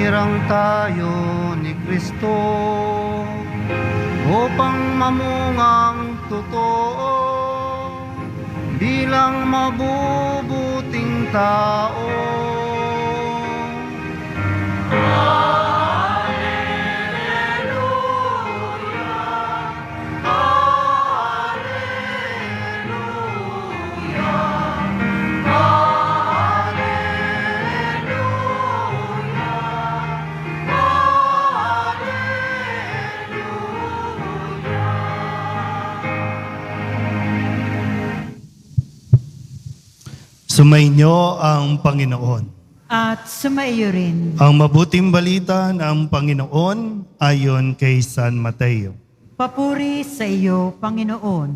Hinirang tayo ni Kristo upang mamungang totoo bilang mabubuting tao. Sumainyo ang Panginoon. At sumaiyo rin. Ang mabuting balita ng Panginoon ayon kay San Mateo. Papuri sa iyo, Panginoon.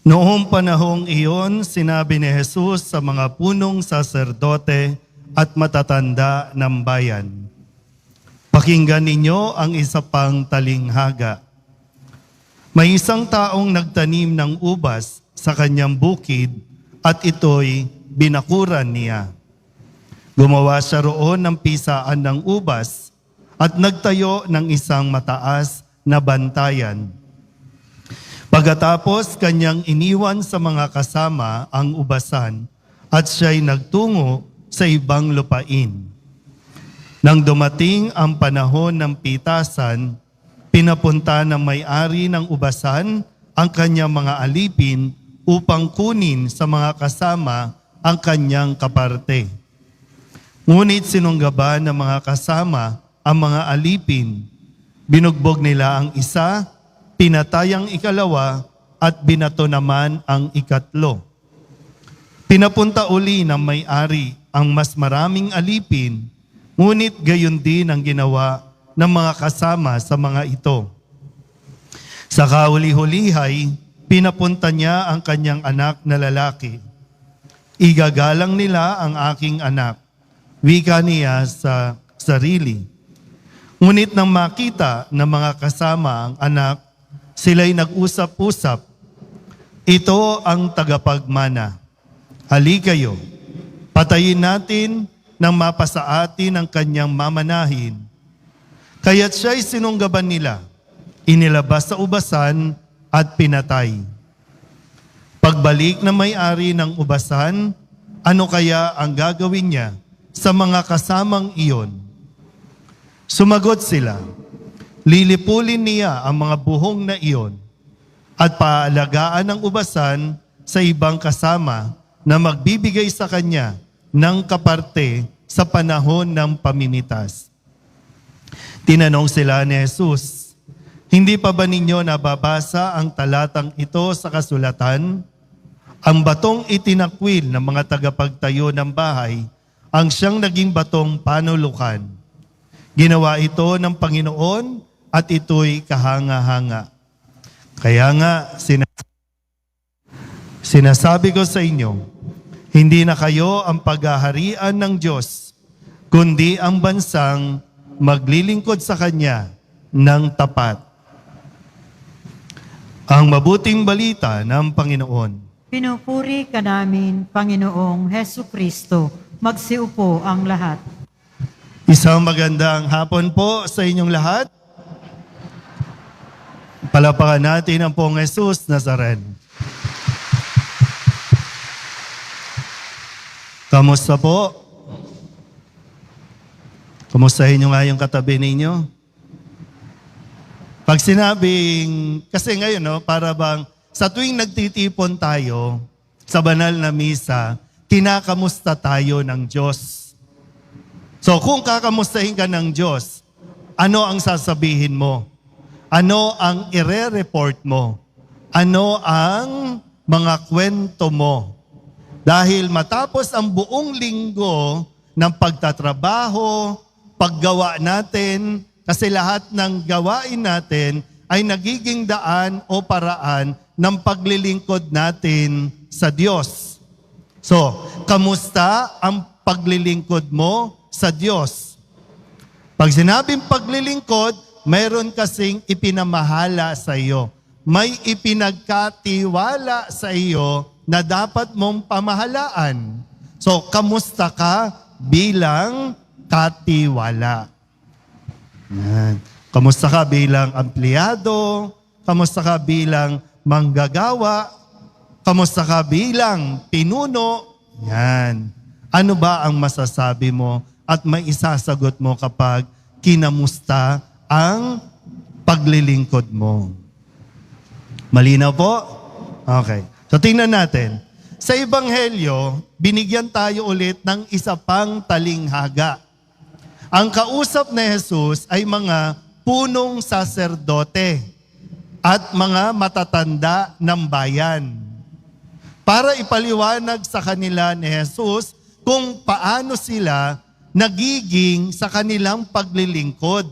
Noong panahong iyon, sinabi ni Jesus sa mga punong saserdote at matatanda ng bayan, "Pakinggan ninyo ang isa pang talinghaga. May isang taong nagtanim ng ubas sa kanyang bukid at ito'y binakuran niya. Gumawa siya roon ng pisaan ng ubas at nagtayo ng isang mataas na bantayan. Pagkatapos kanyang iniwan sa mga kasama ang ubasan at siya'y nagtungo sa ibang lupain. Nang dumating ang panahon ng pitasan, pinapunta ng may-ari ng ubasan ang kanyang mga alipin upang kunin sa mga kasama ang kanyang kaparte. Ngunit sinunggaban ng mga kasama ang mga alipin. Binugbog nila ang isa, pinatay ang ikalawa, at binato naman ang ikatlo. Pinapunta uli ng may-ari ang mas maraming alipin, ngunit gayon din ang ginawa ng mga kasama sa mga ito. Sa kahuli-hulihay, pinapunta niya ang kanyang anak na lalaki. Igagalang nila ang aking anak, wika niya sa sarili. Ngunit nang makita ng mga kasama ang anak, sila'y nag-usap-usap, "Ito ang tagapagmana. Halikayo, patayin natin nang mapasa atin ang kanyang mamanahin." Kaya't siya'y sinunggaban nila, inilabas sa ubasan at pinatay. Pagbalik na may-ari ng ubasan, ano kaya ang gagawin niya sa mga kasamang iyon? Sumagot sila, lilipulin niya ang mga buhong na iyon at paalagaan ng ubasan sa ibang kasama na magbibigay sa kanya ng kaparte sa panahon ng pamimitas. Tinanong sila ni Jesus, "Hindi pa ba ninyo nababasa ang talatang ito sa kasulatan? Ang batong itinakwil ng mga tagapagtayo ng bahay ang siyang naging batong panulukan. Ginawa ito ng Panginoon at ito'y kahanga-hanga. Kaya nga, sinasabi ko sa inyo, hindi na kayo ang paghaharian ng Diyos, kundi ang bansang maglilingkod sa Kanya ng tapat." Ang mabuting balita ng Panginoon. Pinupuri ka namin, Panginoong Hesu Kristo. Magsiupo ang lahat. Isang magandang hapon po sa inyong lahat. Palapakan natin ang Poong Jesus Nazaren. Kamusta po? Kamustahin nyo nga yung katabi ninyo? Pag sinabing, kasi ngayon, no, para bang sa tuwing nagtitipon tayo sa banal na misa, kinakamusta tayo ng Diyos. So kung kakamustahin ka ng Diyos, ano ang sasabihin mo? Ano ang ire-report mo? Ano ang mga kwento mo? Dahil matapos ang buong linggo ng pagtatrabaho, paggawa natin, kasi lahat ng gawain natin ay nagiging daan o paraan ng paglilingkod natin sa Diyos. So, kamusta ang paglilingkod mo sa Diyos? Pag sinabing paglilingkod, mayroon kasing ipinamahala sa iyo. May ipinagkatiwala sa iyo na dapat mong pamahalaan. So, kamusta ka bilang katiwala? Yan. Kamusta ka bilang empleyado? Kamusta ka bilang manggagawa? Kamusta ka bilang pinuno? Yan. Ano ba ang masasabi mo at may isasagot mo kapag kinamusta ang paglilingkod mo? Malinaw po? Okay. So tingnan natin. Sa Ebanghelyo, binigyan tayo ulit ng isa pang talinghaga. Ang kausap ni Jesus ay mga punong saserdote at mga matatanda ng bayan para ipaliwanag sa kanila ni Jesus kung paano sila nagiging sa kanilang paglilingkod.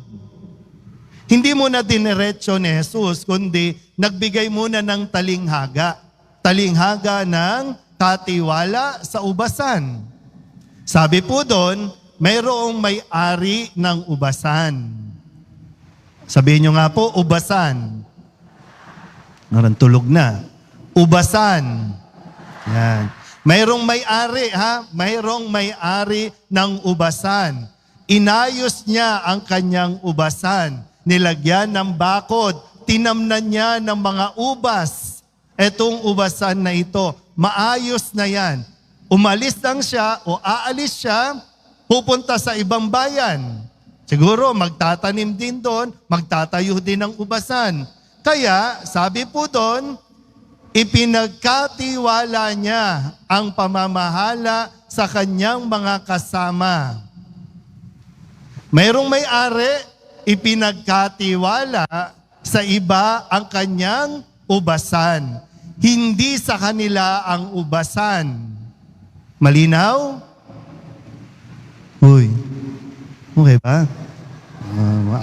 Hindi muna diniretso ni Jesus, kundi nagbigay muna ng talinghaga. Talinghaga ng katiwala sa ubasan. Sabi po doon, mayroong may-ari ng ubasan. Sabihin nyo nga po, ubasan. Tulog na. Ubasan. Yan. Mayroong may-ari, ha? Mayroong may-ari ng ubasan. Inayos niya ang kanyang ubasan. Nilagyan ng bakod. Tinamnan niya ng mga ubas. Etong ubasan na ito, maayos na yan. Umalis lang siya o aalis siya, pupunta sa ibang bayan. Siguro magtatanim din doon, magtatayo din ng ubasan. Kaya, sabi po doon, ipinagkatiwala niya ang pamamahala sa kanyang mga kasama. Mayroong may-ari, ipinagkatiwala sa iba ang kanyang ubasan. Hindi sa kanila ang ubasan. Malinaw? Uy, okay ba?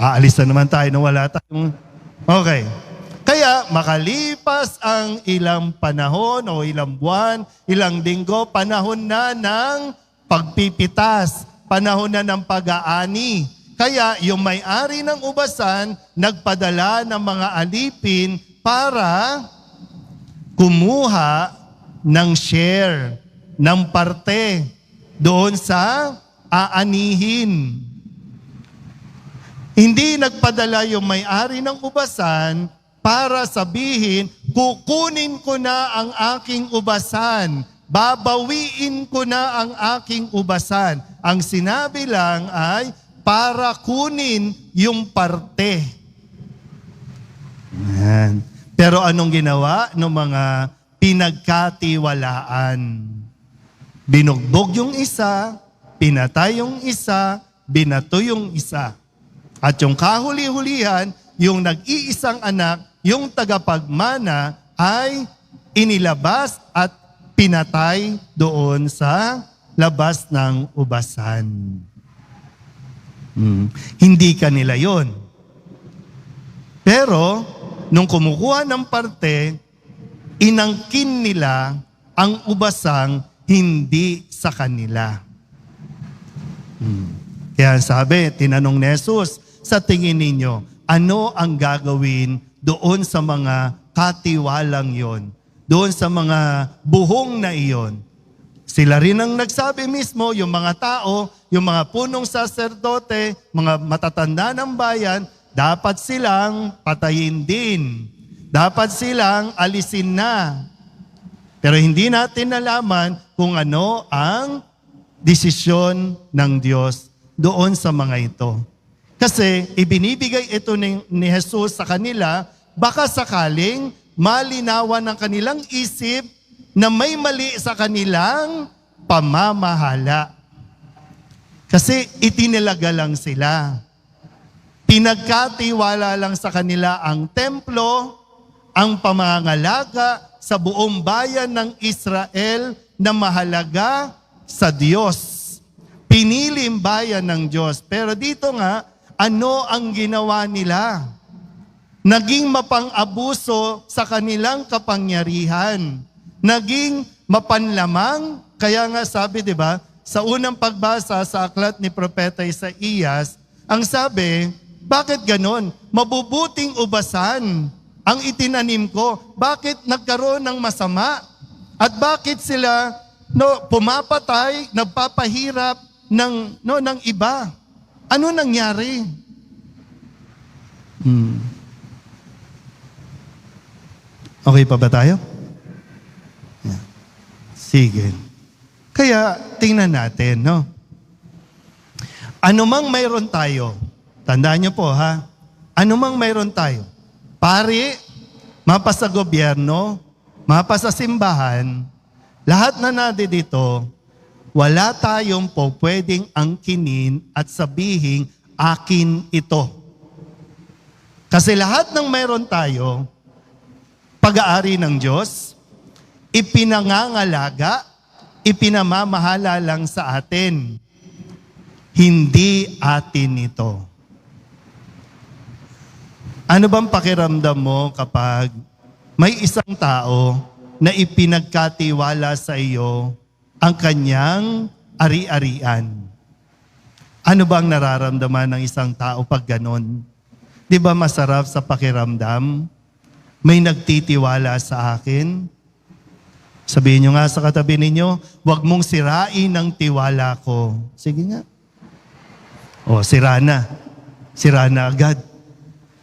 Aalis na naman tayo na wala tayong... Okay. Kaya makalipas ang ilang panahon o ilang buwan, ilang linggo, panahon na ng pagpipitas, panahon na ng pag-aani. Kaya yung may-ari ng ubasan, nagpadala ng mga alipin para kumuha ng share, ng parte doon sa aanihin. Hindi nagpadala yung may-ari ng ubasan para sabihin, kukunin ko na ang aking ubasan, babawiin ko na ang aking ubasan. Ang sinabi lang ay, para kunin yung parte. Yan. Pero anong ginawa ng mga pinagkatiwalaan? Binugbog yung isa, pinatay yung isa, binato yung isa. At yung kahuli-hulihan, yung nag-iisang anak, yung tagapagmana, ay inilabas at pinatay doon sa labas ng ubasan. Hindi kanila yon. Pero, nung kumukuha ng parte, inangkin nila ang ubasang hindi sa kanila. Kaya sabi, tinanong ni Jesus, sa tingin ninyo, ano ang gagawin doon sa mga katiwalang yon? Doon sa mga buhong na iyon? Sila rin ang nagsabi mismo, yung mga tao, yung mga punong saserdote, mga matatanda ng bayan, dapat silang patayin din. Dapat silang alisin na. Pero hindi natin nalaman kung ano ang desisyon ng Diyos doon sa mga ito. Kasi ibinibigay ito ni Jesus sa kanila, baka sakaling malinawan ng kanilang isip na may mali sa kanilang pamamahala. Kasi itinilaga lang sila. Pinagkatiwala lang sa kanila ang templo, ang pamangalaga sa buong bayan ng Israel na mahalaga sa Diyos. Piniling bayan ng Diyos. Pero dito nga, ano ang ginawa nila? Naging mapang-abuso sa kanilang kapangyarihan. Naging mapanlamang, kaya nga sabi, di ba, sa unang pagbasa sa aklat ni Propeta Isaías, ang sabi, bakit ganon? Mabubuting ubasan ang itinanim ko. Bakit nagkaroon ng masama? At bakit sila pumapatay, nagpapahirap ng iba? Ano nangyari? Okay pa ba tayo? Yeah. Sige. Kaya, tingnan natin, no? Anumang mayroon tayo, tandaan niyo po ha, anumang mayroon tayo, pari, mapa sa gobyerno, mapa sa simbahan, lahat na natin dito, wala tayong po pwedeng angkinin at sabihin, akin ito. Kasi lahat ng mayroon tayo, pag-aari ng Diyos, ipinangangalaga, ipinamamahala lang sa atin. Hindi atin ito. Ano bang pakiramdam mo kapag may isang tao na ipinagkatiwala sa iyo ang kanyang ari-arian? Ano bang nararamdaman ng isang tao pag ganon? Di ba masarap sa pakiramdam? May nagtitiwala sa akin. Sabihin nyo nga sa katabi ninyo, huwag mong sirain ang tiwala ko. Sige nga. O, sira na. Sira na agad.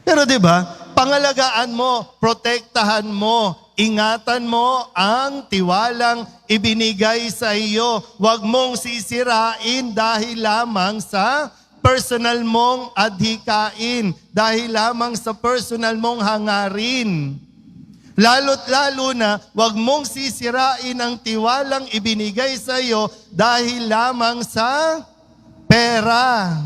Pero di ba, pangalagaan mo, protektahan mo, ingatan mo ang tiwalang ibinigay sa iyo. Huwag mong sisirain dahil lamang sa personal mong adhikain, dahil lamang sa personal mong hangarin. Lalo't lalo na, huwag mong sisirain ang tiwalang ibinigay sa iyo dahil lamang sa pera.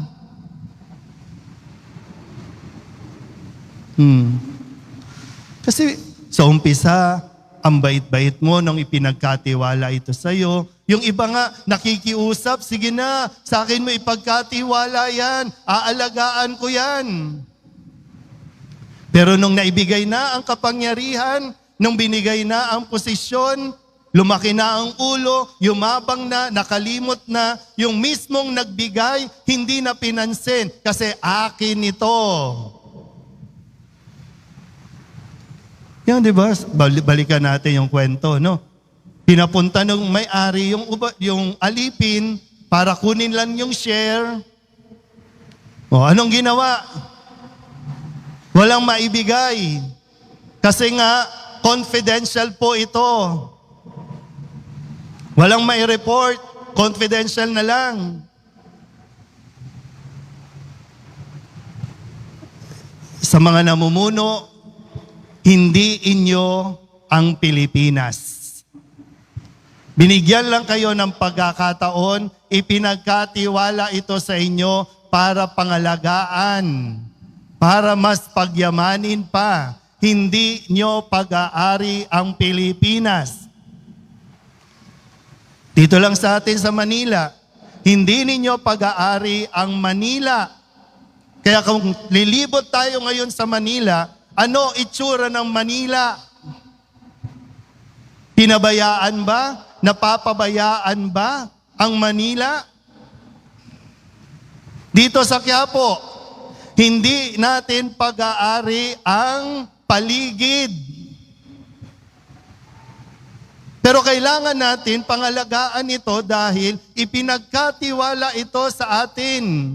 Kasi sa umpisa, ang bait-bait mo nung ipinagkatiwala ito sa iyo. Yung iba nga, nakikiusap, sige na, sa akin mo ipagkatiwala yan, aalagaan ko yan. Pero nung naibigay na ang kapangyarihan, nung binigay na ang posisyon, lumaki na ang ulo, yumabang na, nakalimot na, yung mismong nagbigay, hindi na pinansin, kasi akin ito. Yan, di ba? Balikan natin yung kwento, no? Pinapunta ng may-ari yung alipin para kunin lang yung share. O, anong ginawa? Walang maibigay. Kasi nga, confidential po ito. Walang mai-report. Confidential na lang. Sa mga namumuno, hindi inyo ang Pilipinas. Binigyan lang kayo ng pagkakataon, ipinagkatiwala ito sa inyo para pangalagaan, para mas pagyamanin pa. Hindi nyo pag-aari ang Pilipinas. Dito lang sa atin sa Manila, hindi ninyo pag-aari ang Manila. Kaya kung lilibot tayo ngayon sa Manila, ano itsura ng Manila? Pinabayaan ba? Napapabayaan ba ang Manila? Dito sa Quiapo, hindi natin pag-aari ang paligid. Pero kailangan natin pangalagaan ito dahil ipinagkatiwala ito sa atin.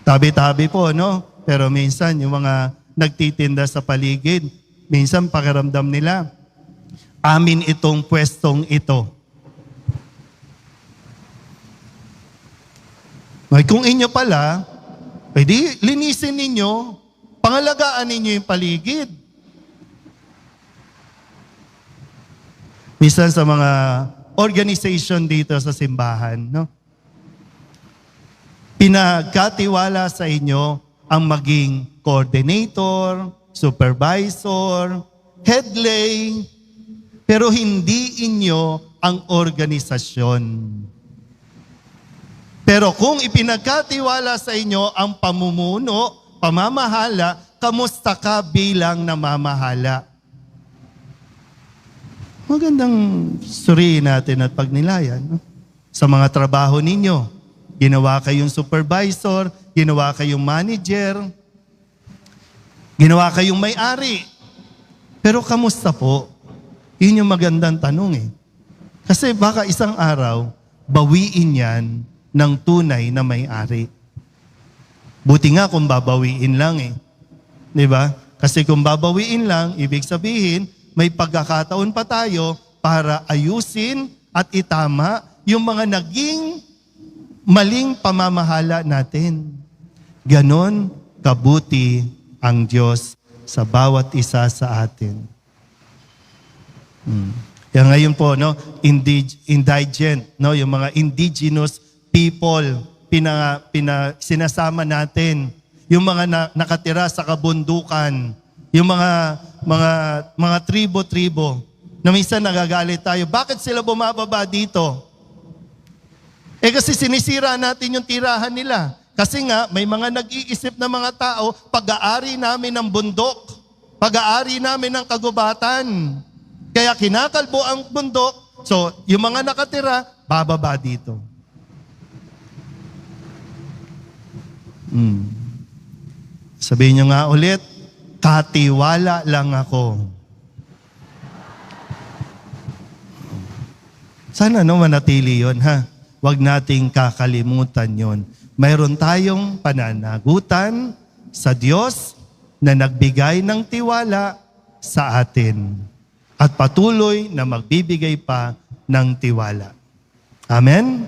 Tabi-tabi po, no? Pero minsan, yung mga nagtitinda sa paligid, minsan pakiramdam nila, amin itong pwestong ito. Ay, kung inyo pala, pwede linisin ninyo, pangalagaan ninyo yung paligid. Minsan sa mga organization dito sa simbahan, no? Pinagkatiwala sa inyo ang maging coordinator, supervisor, headlay, pero hindi inyo ang organisasyon. Pero kung ipinagkatiwala sa inyo ang pamumuno, pamamahala, kamusta ka bilang namamahala? Magandang suriin natin at pagnilayan. No? Sa mga trabaho ninyo, ginawa kayong supervisor, ginawa kayong manager, ginawa kayong may-ari. Pero kamusta po? Yun yung magandang tanong eh. Kasi baka isang araw, bawiin yan ng tunay na may-ari. Buti nga kung babawiin lang eh. Di ba? Kasi kung babawiin lang, ibig sabihin, may pagkakataon pa tayo para ayusin at itama yung mga naging maling pamamahala natin. Ganon kabuti ang Diyos sa bawat isa sa atin. Kaya ngayon po, no, indigent, no, yung mga indigenous people, sinasama natin. Yung mga nakatira sa kabundukan, yung mga tribo-tribo, na minsan nagagalit tayo. Bakit sila bumababa dito? Kasi sinisira natin yung tirahan nila. Kasi nga, may mga nag-iisip na mga tao, pag-aari namin ng bundok, pag-aari namin ng kagubatan. Kaya kinakalbo ang bundok, so yung mga nakatira, bababa dito. Sabihin nyo nga ulit, katiwala lang ako. Sana manatili yun, ha? Huwag nating kakalimutan yon. Mayroon tayong pananagutan sa Diyos na nagbigay ng tiwala sa atin at patuloy na magbibigay pa ng tiwala. Amen?